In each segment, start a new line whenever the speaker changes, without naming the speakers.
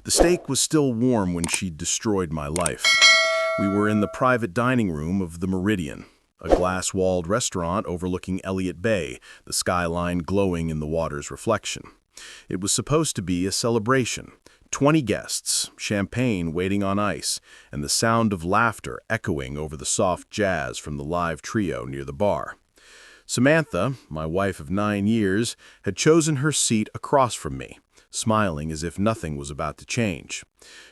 The steak was still warm when she destroyed my life. We were in the private dining room of the Meridian, a glass-walled restaurant overlooking Elliott Bay, the skyline glowing in the water's reflection. It was supposed to be a celebration. 20 guests, champagne waiting on ice, and the sound of laughter echoing over the soft jazz from the live trio near the bar. Samantha, my wife of 9 years, had chosen her seat across from me, smiling as if nothing was about to change.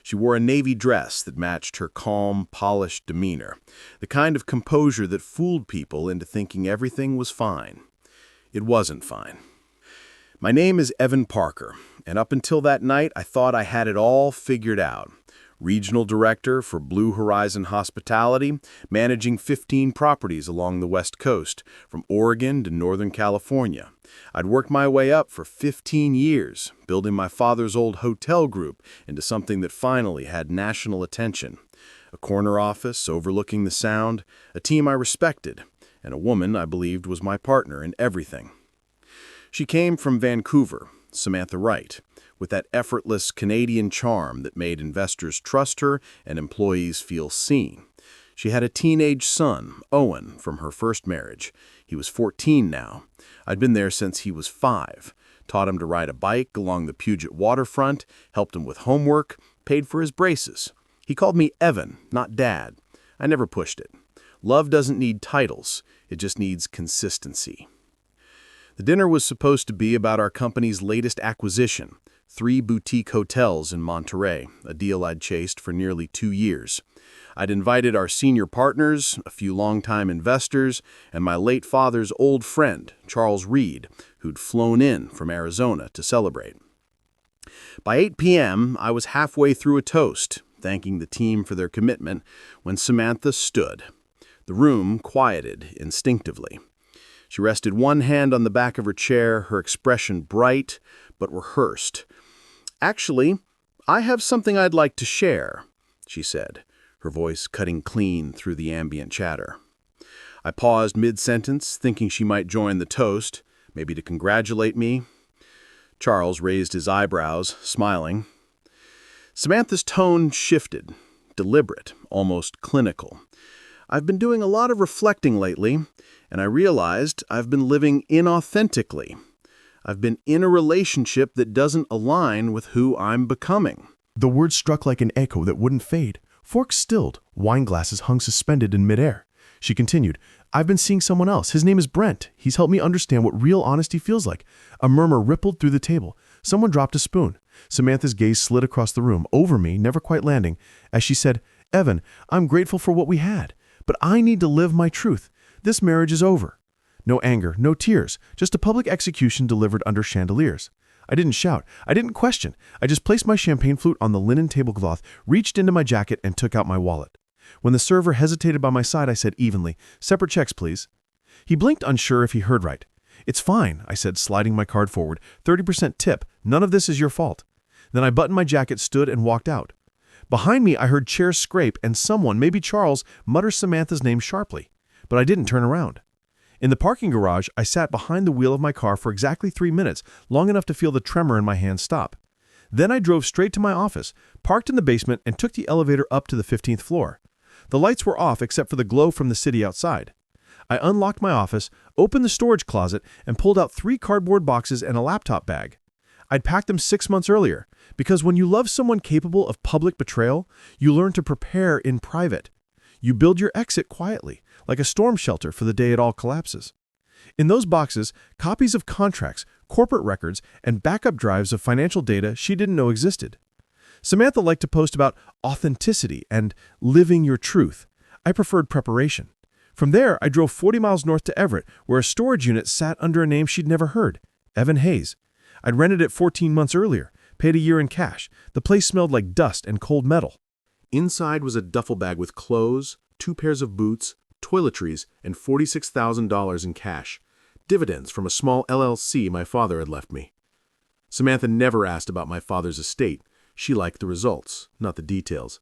She wore a navy dress that matched her calm, polished demeanor, the kind of composure that fooled people into thinking everything was fine. It wasn't fine. My name is Evan Parker, and up until that night, I thought I had it all figured out. Regional Director for Blue Horizon Hospitality, managing 15 properties along the West Coast, from Oregon to Northern California. I'd worked my way up for 15 years, building my father's old hotel group into something that finally had national attention. A corner office overlooking the Sound, a team I respected, and a woman I believed was my partner in everything. She came from Vancouver, Samantha Wright, with that effortless Canadian charm that made investors trust her and employees feel seen. She had a teenage son, Owen, from her first marriage. He was 14 now. I'd been there since he was 5, taught him to ride a bike along the Puget waterfront, helped him with homework, paid for his braces. He called me Evan, not Dad. I never pushed it. Love doesn't need titles. It just needs consistency. The dinner was supposed to be about our company's latest acquisition, 3 boutique hotels in Monterey, a deal I'd chased for nearly 2 years. I'd invited our senior partners, a few longtime investors, and my late father's old friend, Charles Reed, who'd flown in from Arizona to celebrate. By 8 p.m., I was halfway through a toast, thanking the team for their commitment, when Samantha stood. The room quieted instinctively. She rested one hand on the back of her chair, her expression bright but rehearsed. "Actually, I have something I'd like to share," she said, her voice cutting clean through the ambient chatter. I paused mid-sentence, thinking she might join the toast, maybe to congratulate me. Charles raised his eyebrows, smiling. Samantha's tone shifted, deliberate, almost clinical. "I've been doing a lot of reflecting lately, and I realized I've been living inauthentically. I've been in a relationship that doesn't align with who I'm becoming."
The words struck like an echo that wouldn't fade. Forks stilled, wine glasses hung suspended in midair. She continued, "I've been seeing someone else. His name is Brent. He's helped me understand what real honesty feels like." A murmur rippled through the table. Someone dropped a spoon. Samantha's gaze slid across the room, over me, never quite landing, as she said, "Evan, I'm grateful for what we had, but I need to live my truth. This marriage is over." No anger, no tears, just a public execution delivered under chandeliers. I didn't shout. I didn't question. I just placed my champagne flute on the linen tablecloth, reached into my jacket, and took out my wallet. When the server hesitated by my side, I said evenly, "Separate checks, please." He blinked, unsure if he heard right. "It's fine," I said, sliding my card forward. 30% tip. None of this is your fault." Then I buttoned my jacket, stood, and walked out. Behind me, I heard chairs scrape, and someone, maybe Charles, mutter Samantha's name sharply. But I didn't turn around. In the parking garage, I sat behind the wheel of my car for exactly 3 minutes, long enough to feel the tremor in my hand stop. Then I drove straight to my office, parked in the basement, and took the elevator up to the 15th floor. The lights were off except for the glow from the city outside. I unlocked my office, opened the storage closet, and pulled out 3 cardboard boxes and a laptop bag. I'd packed them 6 months earlier, because when you love someone capable of public betrayal, you learn to prepare in private. You build your exit quietly, like a storm shelter for the day it all collapses. In those boxes, copies of contracts, corporate records, and backup drives of financial data she didn't know existed. Samantha liked to post about authenticity and living your truth. I preferred preparation. From there, I drove 40 miles north to Everett, where a storage unit sat under a name she'd never heard, Evan Hayes. I'd rented it 14 months earlier, paid a year in cash. The place smelled like dust and cold metal. Inside was a duffel bag with clothes, 2 pairs of boots, toiletries, and $46,000 in cash, dividends from a small LLC my father had left me. Samantha never asked about my father's estate. She liked the results, not the details.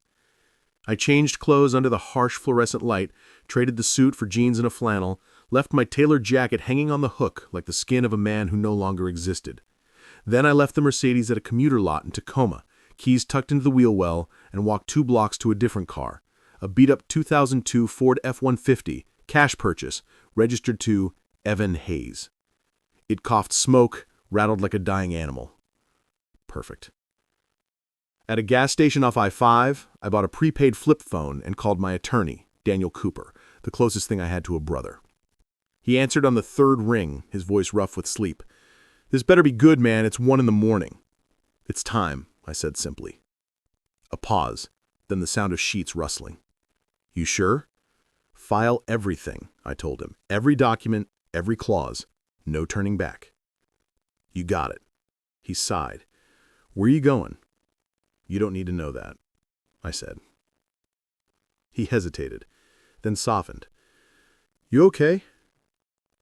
I changed clothes under the harsh fluorescent light, traded the suit for jeans and a flannel, left my tailored jacket hanging on the hook like the skin of a man who no longer existed. Then I left the Mercedes at a commuter lot in Tacoma, keys tucked into the wheel well, and walked 2 blocks to a different car, a beat-up 2002 Ford F-150, cash purchase, registered to Evan Hayes. It coughed smoke, rattled like a dying animal. Perfect. At a gas station off I-5, I bought a prepaid flip phone and called my attorney, Daniel Cooper, the closest thing I had to a brother. He answered on the 3rd ring, his voice rough with sleep. "This better be good, man. It's 1 a.m. "It's time," I said simply. A pause, then the sound of sheets rustling. "You sure?" "File everything," I told him. "Every document, every clause. No turning back." "You got it." He sighed. "Where you going?" "You don't need to know that," I said. He hesitated, then softened. "You okay?"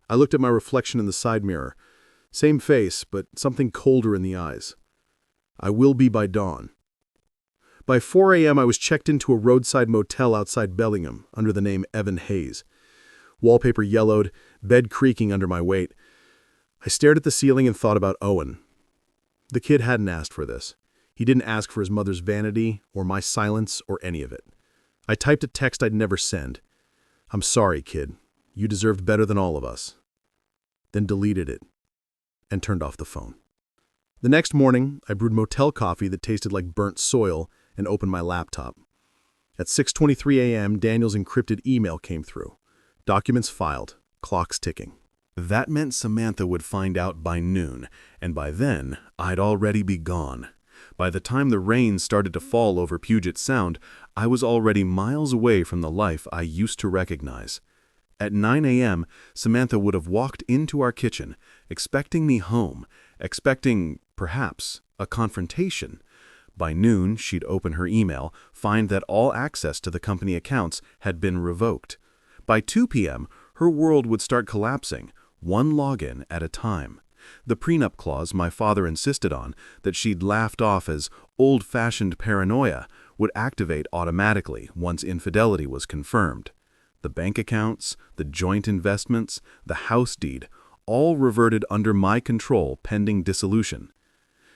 I looked at my reflection in the side mirror. Same face, but something colder in the eyes. "I will be by dawn." By 4 a.m. I was checked into a roadside motel outside Bellingham under the name Evan Hayes. Wallpaper yellowed, bed creaking under my weight. I stared at the ceiling and thought about Owen. The kid hadn't asked for this. He didn't ask for his mother's vanity, or my silence, or any of it. I typed a text I'd never send. "I'm sorry, kid. You deserved better than all of us." Then deleted it and turned off the phone. The next morning, I brewed motel coffee that tasted like burnt soil and opened my laptop. At 6:23 a.m., Daniel's encrypted email came through. Documents filed, clocks ticking. That meant Samantha would find out by noon, and by then, I'd already be gone. By the time the rain started to fall over Puget Sound, I was already miles away from the life I used to recognize. At 9 a.m., Samantha would have walked into our kitchen, expecting me home, expecting, perhaps, a confrontation. By noon, she'd open her email, find that all access to the company accounts had been revoked. By 2 p.m., her world would start collapsing, one login at a time. The prenup clause my father insisted on, that she'd laughed off as old-fashioned paranoia, would activate automatically once infidelity was confirmed. The bank accounts, the joint investments, the house deed, all reverted under my control pending dissolution.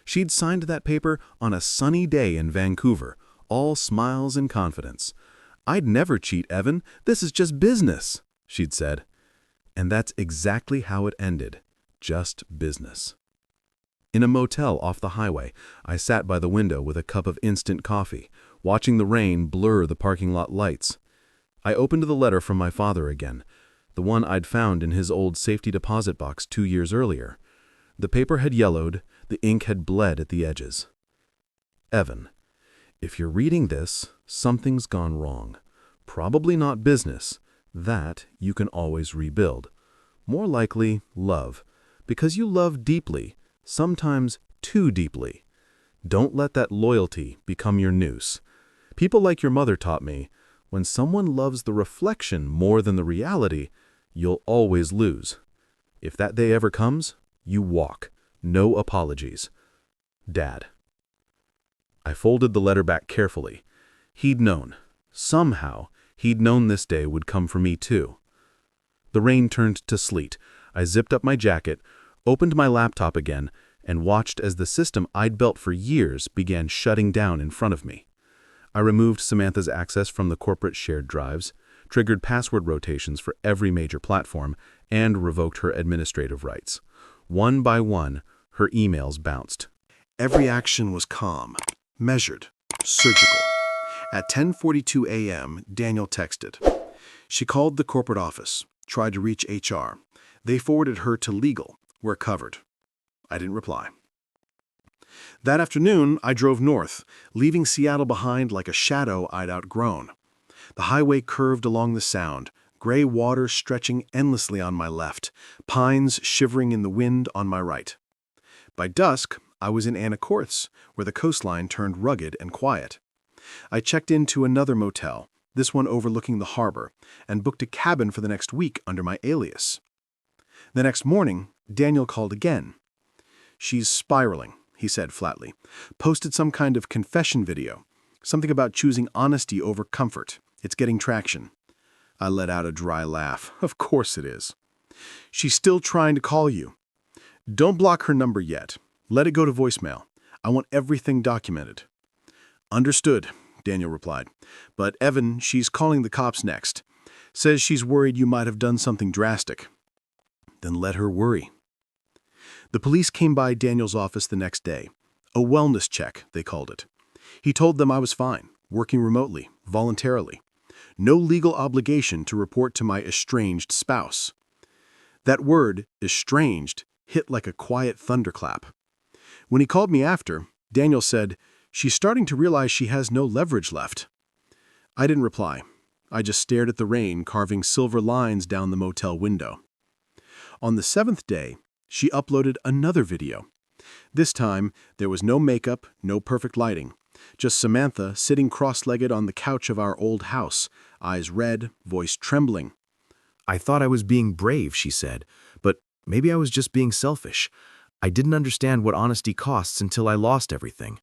She'd signed that paper on a sunny day in Vancouver, all smiles and confidence. "I'd never cheat, Evan. This is just business," she'd said. And that's exactly how it ended. Just business. In a motel off the highway, I sat by the window with a cup of instant coffee, watching the rain blur the parking lot lights. I opened the letter from my father again, the one I'd found in his old safety deposit box 2 years earlier. The paper had yellowed, the ink had bled at the edges. "Evan, if you're reading this, something's gone wrong. Probably not business. That you can always rebuild. More likely, love. Because you love deeply, sometimes too deeply. Don't let that loyalty become your noose. People like your mother taught me, when someone loves the reflection more than the reality, you'll always lose. If that day ever comes, you walk. No apologies. Dad." I folded the letter back carefully. He'd known. Somehow, he'd known this day would come for me too. The rain turned to sleet. I zipped up my jacket, opened my laptop again, and watched as the system I'd built for years began shutting down in front of me. I removed Samantha's access from the corporate shared drives, triggered password rotations for every major platform, and revoked her administrative rights. One by one, her emails bounced. Every action was calm, measured, surgical. At 10:42 a.m., Daniel texted. She called the corporate office, tried to reach HR. They forwarded her to legal. "We're covered." I didn't reply. That afternoon, I drove north, leaving Seattle behind like a shadow I'd outgrown. The highway curved along the Sound, gray water stretching endlessly on my left, pines shivering in the wind on my right. By dusk, I was in Anacortes, where the coastline turned rugged and quiet. I checked into another motel, this one overlooking the harbor, and booked a cabin for the next week under my alias. The next morning, Daniel called again. "She's spiraling," he said flatly. "Posted some kind of confession video. Something about choosing honesty over comfort. It's getting traction." I let out a dry laugh. "Of course it is." "She's still trying to call you." "Don't block her number yet. Let it go to voicemail. I want everything documented."
Understood, Daniel replied. But Evan, she's calling the cops next. Says she's worried you might have done something drastic. Then let her worry. The police came by Daniel's office the next day. A wellness check, they called it. He told them I was fine, working remotely, voluntarily. No legal obligation to report to my estranged spouse. That word, estranged, hit like a quiet thunderclap. When he called me after, Daniel said, "She's starting to realize she has no leverage left." I didn't reply. I just stared at the rain carving silver lines down the motel window. On the 7th day, she uploaded another video. This time, there was no makeup, no perfect lighting. Just Samantha sitting cross-legged on the couch of our old house, eyes red, voice trembling.
"I thought I was being brave," she said, "but maybe I was just being selfish. I didn't understand what honesty costs until I lost everything."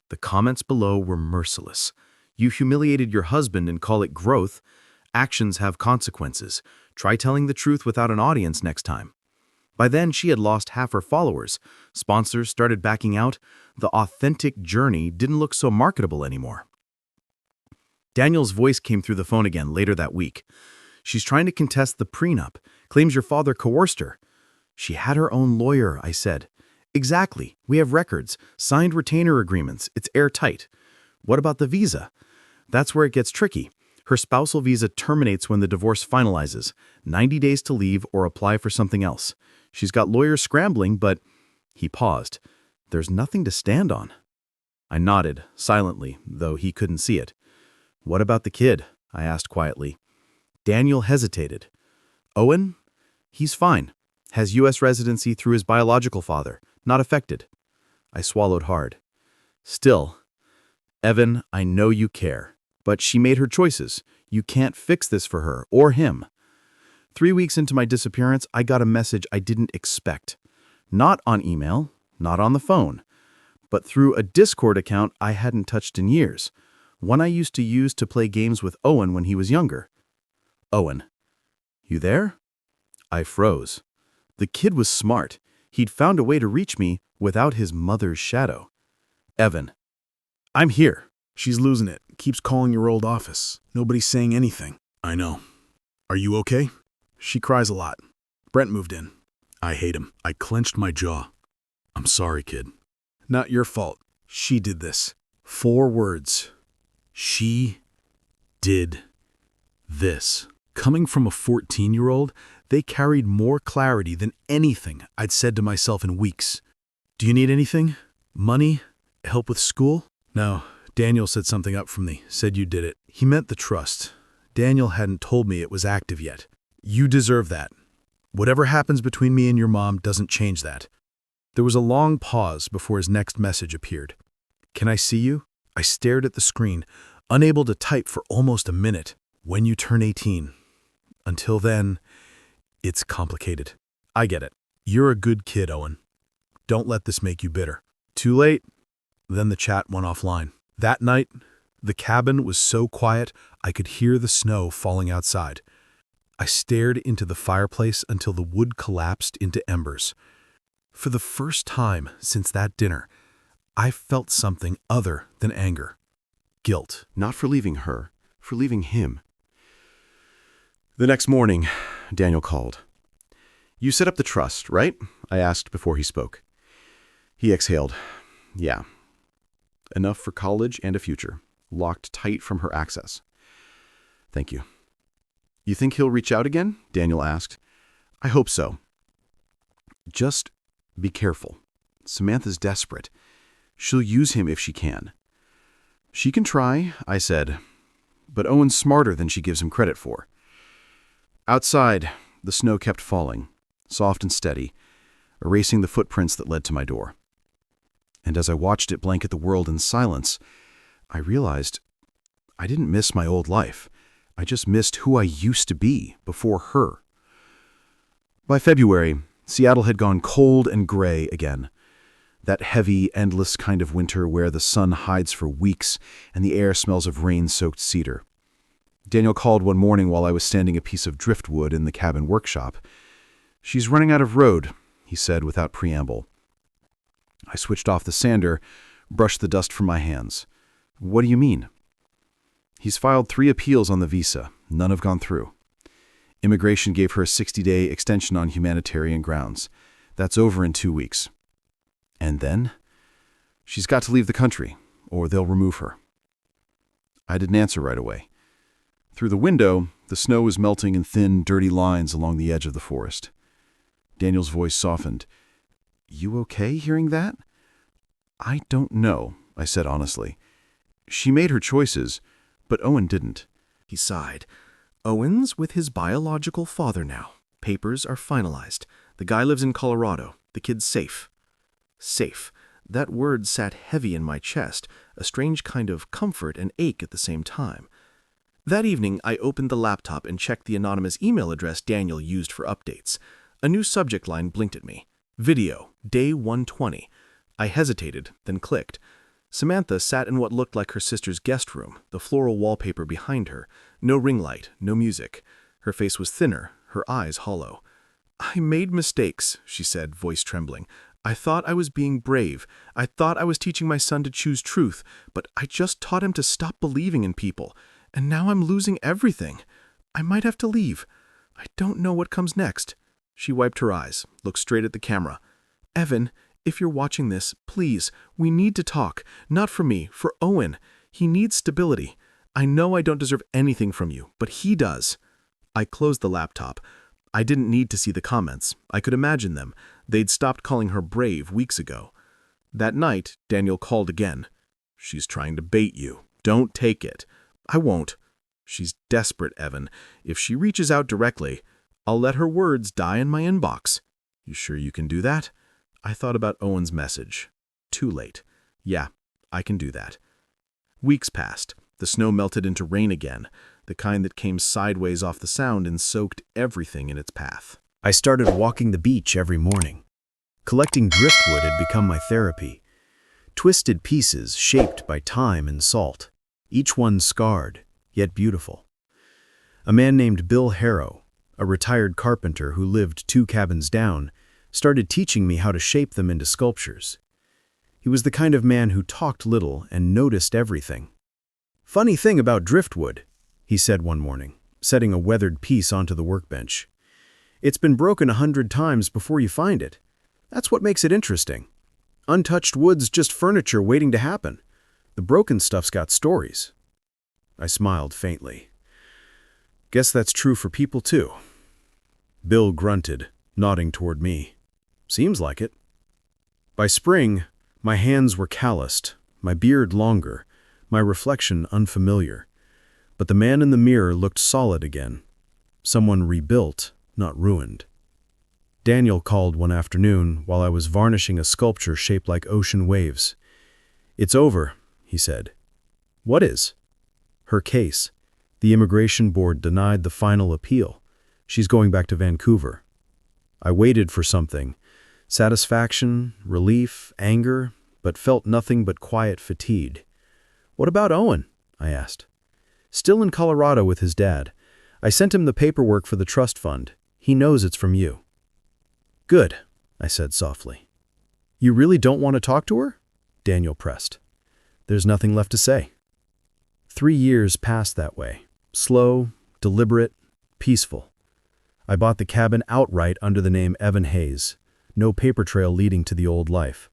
The comments below were merciless. "You humiliated your husband and call it growth. Actions have consequences. Try telling the truth without an audience next time." By then, she had lost half her followers. Sponsors started backing out. The authentic journey didn't look so marketable anymore. Daniel's voice came through the phone again later that week. "She's trying to contest the prenup, claims your father coerced her." "She had her own lawyer," I said. "Exactly. We have records, signed retainer agreements. It's airtight." "What about the visa?" "That's where it gets tricky. Her spousal visa terminates when the divorce finalizes. 90 days to leave or apply for something else. She's got lawyers scrambling, but—" He paused. "There's nothing to stand on." I nodded, silently, though he couldn't see it. "What about the kid?" I asked quietly. Daniel hesitated. "Owen? He's fine. Has U.S. residency through his biological father. Not affected." I swallowed hard. "Still, Evan, I know you care. But she made her choices. You can't fix this for her or him." 3 weeks into my disappearance, I got a message I didn't expect. Not on email, not on the phone, but through a Discord account I hadn't touched in years. One I used to play games with Owen when he was younger. "Owen, you there?" I froze. The kid was smart. He'd found a way to reach me without his mother's shadow. "Evan, I'm here."
She's losing it. Keeps calling your old office. Nobody's saying anything. I know. Are you okay? She cries a lot. Brent moved in. I hate him. I clenched my jaw. I'm sorry, kid. Not your fault. She did this. 4 words. She did this. Coming from a 14-year-old, they carried more clarity than anything I'd said to myself in weeks. Do you need anything? Money? Help with school? No. Daniel set something up for me. Said you did it. He meant the trust. Daniel hadn't told me it was active yet. You deserve that. Whatever happens between me and your mom doesn't change that. There was a long pause before his next message appeared. Can I see you? I stared at the screen, unable to type for almost a minute. When you turn 18. Until then, it's complicated. I get it. You're a good kid, Owen. Don't let this make you bitter. Too late. Then the chat went offline. That night, the cabin was so quiet I could hear the snow falling outside. I stared into the fireplace until the wood collapsed into embers. For the first time since that dinner, I felt something other than anger. Guilt.
Not for leaving her, for leaving him.
The next morning,
Daniel called. "You set up the trust, right?" I asked before he spoke. He exhaled. "Yeah. Enough for college and a future. Locked tight from her access." "Thank you." "You think he'll reach out again?" Daniel asked. "I hope so. Just be careful. Samantha's desperate. She'll use him if she can." "She can try," I said. "But Owen's smarter than she gives him credit for." Outside, the snow kept falling, soft and steady, erasing the footprints that led to my door. And as I watched it blanket the world in silence, I realized I didn't miss my old life. I just missed who I used to be before her. By February, Seattle had gone cold and gray again. That heavy, endless kind of winter where the sun hides for weeks and the air smells of rain-soaked cedar. Daniel called one morning while I was sanding a piece of driftwood in the cabin workshop. "She's running out of road," he said without preamble. I switched off the sander, brushed the dust from my hands. What do you mean? He's filed 3 appeals on the visa. None have gone through. Immigration gave her a 60-day extension on humanitarian grounds. That's over in 2 weeks. And then? She's got to leave the country, or they'll remove her. I didn't answer right away. Through the window, the snow was melting in thin, dirty lines along the edge of the forest. Daniel's voice softened. You okay hearing that? I don't know, I said honestly. She made her choices, but Owen didn't.
He sighed. Owen's with his biological father now. Papers are finalized. The guy lives in Colorado. The kid's safe. Safe. That word sat heavy in my chest, a strange kind of comfort and ache at the same time. That evening, I opened the laptop and checked the anonymous email address Daniel used for updates. A new subject line blinked at me. Video, day 120. I hesitated, then clicked. Samantha sat in what looked like her sister's guest room, the floral wallpaper behind her. No ring light, no music. Her face was thinner, her eyes hollow. I made mistakes, she said, voice trembling. I thought I was being brave. I thought I was teaching my son to choose truth, but I just taught him to stop believing in people. And now I'm losing everything. I might have to leave. I don't know what comes next. She wiped her eyes, looked straight at the camera. Evan, if you're watching this, please, we need to talk. Not for me, for Owen. He needs stability. I know I don't deserve anything from you, but he does. I closed the laptop. I didn't need to see the comments. I could imagine them. They'd stopped calling her brave weeks ago. That night, Daniel called again. She's trying to bait you. Don't take it. I won't. She's desperate, Evan. If she reaches out directly, I'll let her words die in my inbox. You sure you can do that? I thought about Owen's message. Too late. Yeah, I can do that. Weeks passed. The snow melted into rain again, the kind that came sideways off the Sound and soaked everything in its path.
I started walking the beach every morning. Collecting driftwood had become my therapy. Twisted pieces shaped by time and salt, each one scarred, yet beautiful. A man named Bill Harrow, a retired carpenter who lived 2 cabins down, started teaching me how to shape them into sculptures. He was the kind of man who talked little and noticed everything. Funny thing about driftwood, he said one morning, setting a weathered piece onto the workbench. It's been broken 100 times before you find it. That's what makes it interesting. Untouched wood's just furniture waiting to happen. The broken stuff's got stories. I smiled faintly. Guess that's true for people too. Bill grunted, nodding toward me. Seems like it. By spring, my hands were calloused, my beard longer, my reflection unfamiliar. But the man in the mirror looked solid again. Someone rebuilt, not ruined. Daniel called one afternoon while I was varnishing a sculpture shaped like ocean waves. It's over, he said. What is? Her case. The immigration board denied the final appeal. She's going back to Vancouver. I waited for something. Satisfaction, relief, anger, but felt nothing but quiet fatigue. What about Owen? I asked. Still in Colorado with his dad. I sent him the paperwork for the trust fund. He knows it's from you. Good, I said softly. You really don't want to talk to her? Daniel pressed. There's nothing left to say. 3 years passed that way. Slow, deliberate, peaceful. I bought the cabin outright under the name Evan Hayes. No paper trail leading to the old life.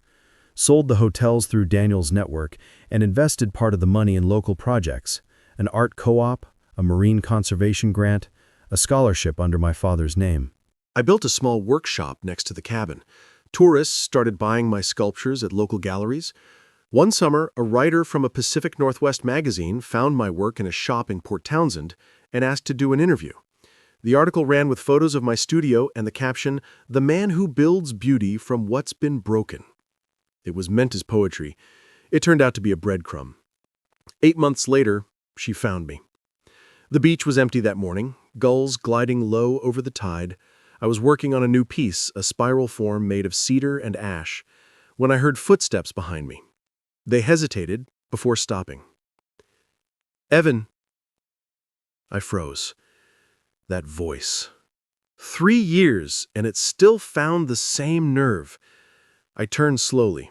Sold the hotels through Daniel's network and invested part of the money in local projects, an art co-op, a marine conservation grant, a scholarship under my father's name.
I built a small workshop next to the cabin. Tourists started buying my sculptures at local galleries. One summer, a writer from a Pacific Northwest magazine found my work in a shop in Port Townsend and asked to do an interview. The article ran with photos of my studio and the caption, "The Man Who Builds Beauty from What's Been Broken." It was meant as poetry. It turned out to be a breadcrumb. 8 months later, she found me. The beach was empty that morning, gulls gliding low over the tide. I was working on a new piece, a spiral form made of cedar and ash, when I heard footsteps behind me. They hesitated before stopping. Evan. I froze. That voice. 3 years, and it still found the same nerve. I turned slowly.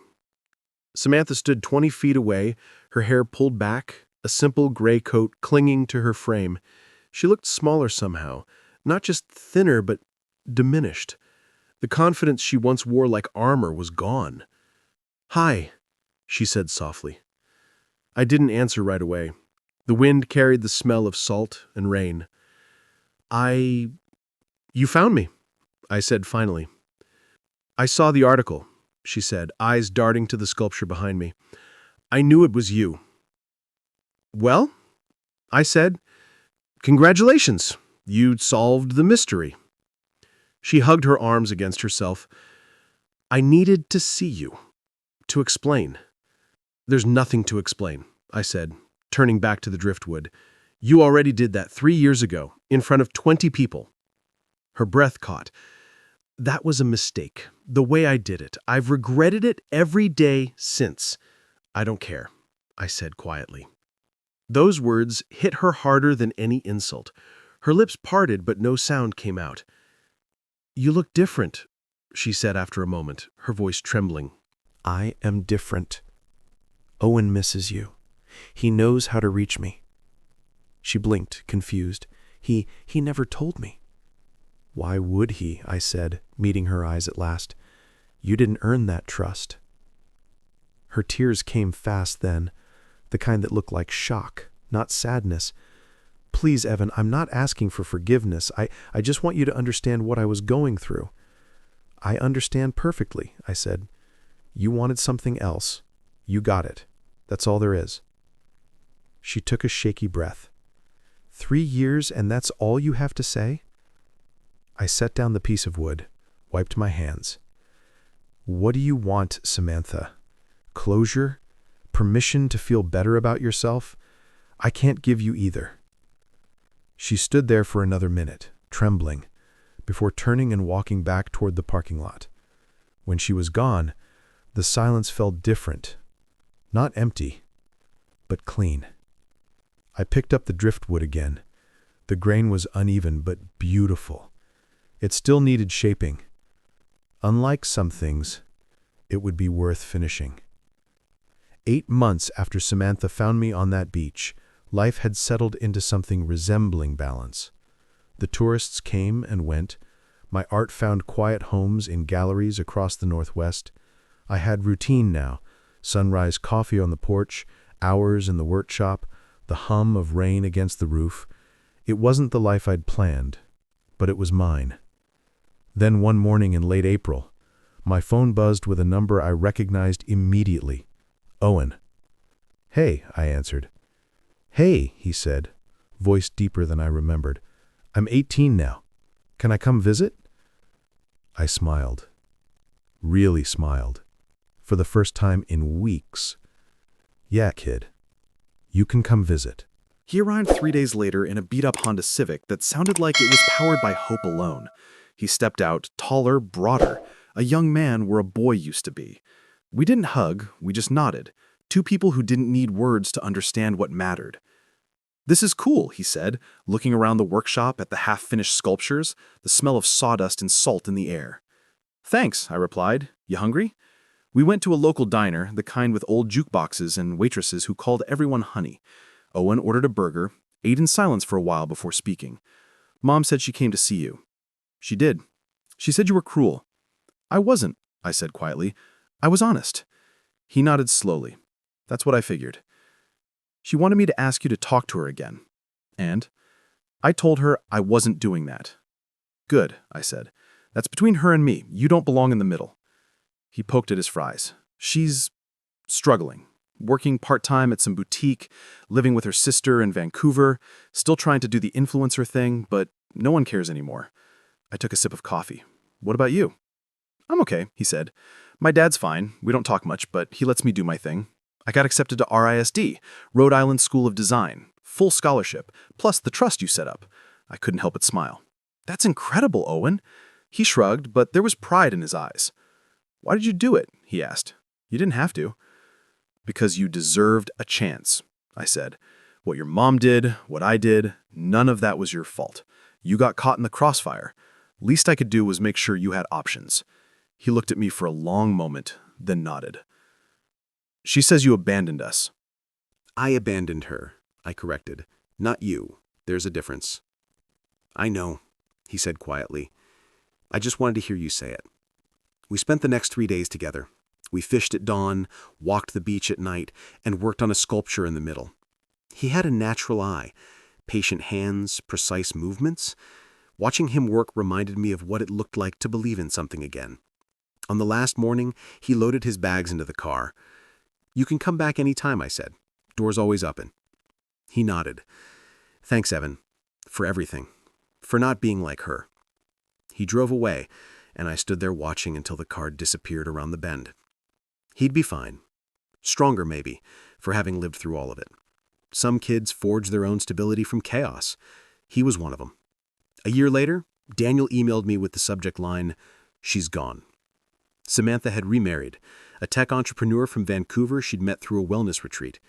Samantha stood 20 feet away,
her hair pulled back, a simple gray coat clinging to her frame. She looked smaller somehow, not just thinner, but diminished. The confidence she once wore like armor was gone. "Hi," she said softly. I didn't answer right away. The wind carried the smell of salt and rain. You found me," I said finally. "I saw the article," she said, eyes darting to the sculpture behind me. "I knew it was you." "Well," I said, "congratulations. You'd solved the mystery." She hugged her arms against herself. "I needed to see you, to explain." "There's nothing to explain," I said, turning back to the driftwood. "You already did that 3 years ago, in front of 20 people. Her breath caught. "That was a mistake. The way I did it. I've regretted it every day since." "I don't care," I said quietly. Those words hit her harder than any insult. Her lips parted, but no sound came out. "You look different," she said after a moment, her voice trembling. "I am different. Owen misses you. He knows how to reach me." She blinked, confused. He never told me." "Why would he?" I said, meeting her eyes at last. "You didn't earn that trust." Her tears came fast then, the kind that looked like shock, not sadness. "Please, Evan, I'm not asking for forgiveness. I just want you to understand what I was going through." "I understand perfectly," I said. "You wanted something else. You got it. That's all there is." She took a shaky breath. 3 years, and that's all you have to say?" I set down the piece of wood, wiped my hands. "What do you want, Samantha? Closure? Permission to feel better about yourself? I can't give you either." She stood there for another minute, trembling, before turning and walking back toward the parking lot. When she was gone, the silence felt different. Not empty, but clean. I picked up the driftwood again. The grain was uneven but beautiful. It still needed shaping. Unlike some things, it would be worth finishing. 8 months after Samantha found me on that beach, life had settled into something resembling balance. The tourists came and went. My art found quiet homes in galleries across the Northwest. I had routine now: sunrise coffee on the porch, hours in the workshop, the hum of rain against the roof. It wasn't the life I'd planned, but it was mine. Then one morning in late April, my phone buzzed with a number I recognized immediately. Owen. "Hey," I answered. "Hey," he said, voice deeper than I remembered. "I'm 18 now. Can I come visit?" I smiled. Really smiled. For the first time in weeks. "Yeah, kid. You can come visit."
He arrived 3 days later in a beat-up Honda Civic that sounded like it was powered by hope alone. He stepped out, taller, broader, a young man where a boy used to be. We didn't hug, we just nodded. Two people who didn't need words to understand what mattered. "This is cool," he said, looking around the workshop at the half-finished sculptures, the smell of sawdust and salt in the air. "Thanks," I replied. "You hungry?" We went to a local diner, the kind with old jukeboxes and waitresses who called everyone honey. Owen ordered a burger, ate in silence for a while before speaking. "Mom said she came to see you." "She did. She said you were cruel." "I wasn't," I said quietly. "I was honest." He nodded slowly. "That's what I figured." "She wanted me to ask you to talk to her again." "And?" "I told her I wasn't doing that." "Good," I said. "That's between her and me. You don't belong in the middle." He poked at his fries. "She's struggling. Working part-time at some boutique, living with her sister in Vancouver, still trying to do the influencer thing, but no one cares anymore." I took a sip of coffee. "What about you?" "I'm okay," he said. "My dad's fine. We don't talk much, but he lets me do my thing. I got accepted to RISD, Rhode Island School of Design, full scholarship, plus the trust you set up." I couldn't help but smile. "That's incredible, Owen." He shrugged, but there was pride in his eyes. "Why did you do it?" he asked. "You didn't have to." "Because you deserved a chance," I said. "What your mom did, what I did, none of that was your fault. You got caught in the crossfire. Least I could do was make sure you had options." He looked at me for a long moment, then nodded. "She says you abandoned us."
I abandoned her, I corrected. Not you. There's a difference. I know, he said quietly. I just wanted to hear you say it. We spent the next 3 days together. We fished at dawn, walked the beach at night, and worked on a sculpture in the middle. He had a natural eye, patient hands, precise movements. Watching him work reminded me of what it looked like to believe in something again. On the last morning, he loaded his bags into the car. You can come back any time, I said. Door's always open. He nodded. Thanks, Evan, for everything, for not being like her. He drove away, and I stood there watching until the car disappeared around the bend. He'd be fine. Stronger, maybe, for having lived through all of it. Some kids forge their own stability from chaos. He was one of them. A year later, Daniel emailed me with the subject line, "She's gone." Samantha had remarried, a tech entrepreneur from Vancouver she'd met through a wellness retreat.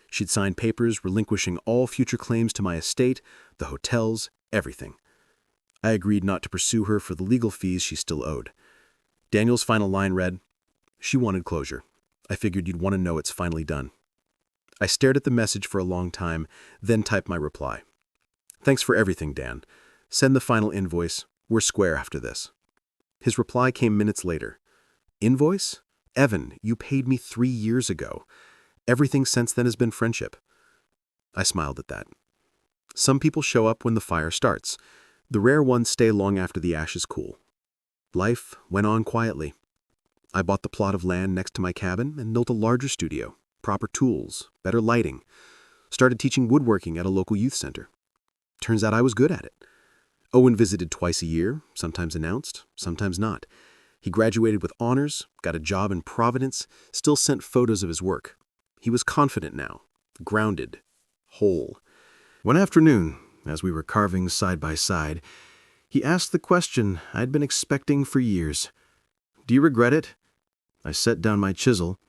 She'd signed papers relinquishing all future claims to my estate, the hotels, everything. I agreed not to pursue her for the legal fees she still owed. Daniel's final line read, "She wanted closure. I figured you'd want to know it's finally done." I stared at the message for a long time, then typed my reply. "Thanks for everything, Dan. Send the final invoice. We're square after this." His reply came minutes later. "Invoice? Evan, you paid me 3 years ago. Everything since then has been friendship." I smiled at that. Some people show up when the fire starts. The rare ones stay long after the ashes cool. Life went on quietly. I bought the plot of land next to my cabin and built a larger studio, proper tools, better lighting. Started teaching woodworking at a local youth center. Turns out I was good at it. Owen visited twice a year, sometimes announced, sometimes not. He graduated with honors, got a job in Providence, still sent photos of his work. He was confident now, grounded, whole. One afternoon, as we were carving side by side, he asked the question I'd been expecting for years. "Do you regret it?" I set down my chisel.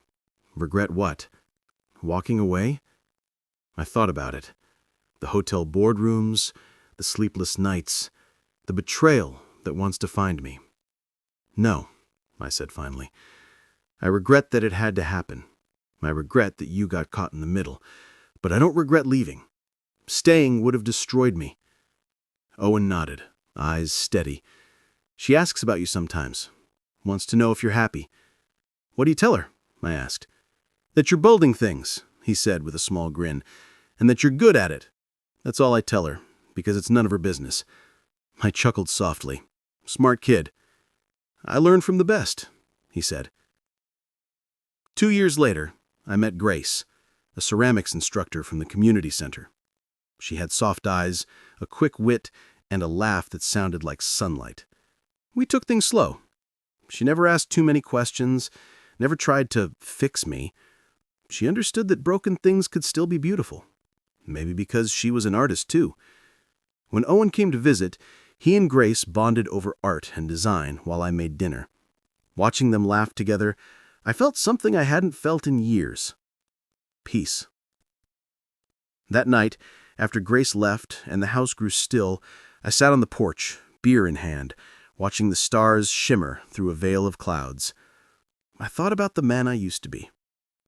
Regret what? Walking away? I thought about it. The hotel boardrooms, the sleepless nights, the betrayal that once defined me. "No," I said finally. "I regret that it had to happen. I regret that you got caught in the middle. But I don't regret leaving. Staying would have destroyed me." Owen nodded, eyes steady. "She asks about you sometimes. Wants to know if you're happy." "What do you tell her?" I asked. "That you're building things," he said with a small grin, "and that you're good at it. That's all I tell her, because it's none of her business." I chuckled softly. "Smart kid." "I learned from the best," he said. 2 years later, I met Grace, a ceramics instructor from the community center. She had soft eyes, a quick wit, and a laugh that sounded like sunlight. We took things slow. She never asked too many questions, never tried to fix me. She understood that broken things could still be beautiful. Maybe because she was an artist too. When Owen came to visit, he and Grace bonded over art and design while I made dinner. Watching them laugh together, I felt something I hadn't felt in years. Peace. That night, after Grace left and the house grew still, I sat on the porch, beer in hand, watching the stars shimmer through a veil of clouds. I thought about the man I used to be.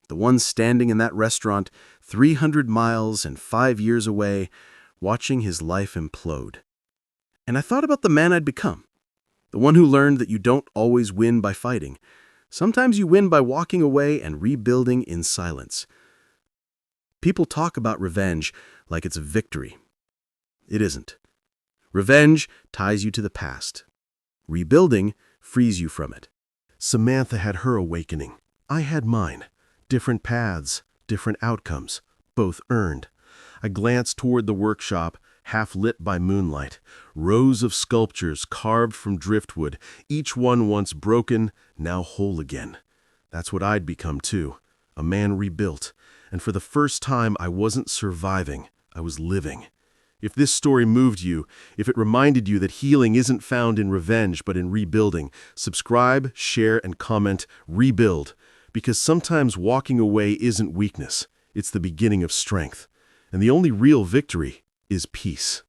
The one standing in that restaurant 300 miles and 5 years away, watching his life implode. And I thought about the man I'd become. The one who learned that you don't always win by fighting. Sometimes you win by walking away and rebuilding in silence. People talk about revenge like it's a victory. It isn't. Revenge ties you to the past. Rebuilding frees you from it.
Samantha had her awakening. I had mine. Different paths, different outcomes, both earned. I glanced toward the workshop, half lit by moonlight. Rows of sculptures carved from driftwood, each one once broken, now whole again. That's what I'd become too, a man rebuilt. And for the first time, I wasn't surviving, I was living. If this story moved you, if it reminded you that healing isn't found in revenge but in rebuilding, subscribe, share, and comment, rebuild. Because sometimes walking away isn't weakness, it's the beginning of strength. And the only real victory is peace.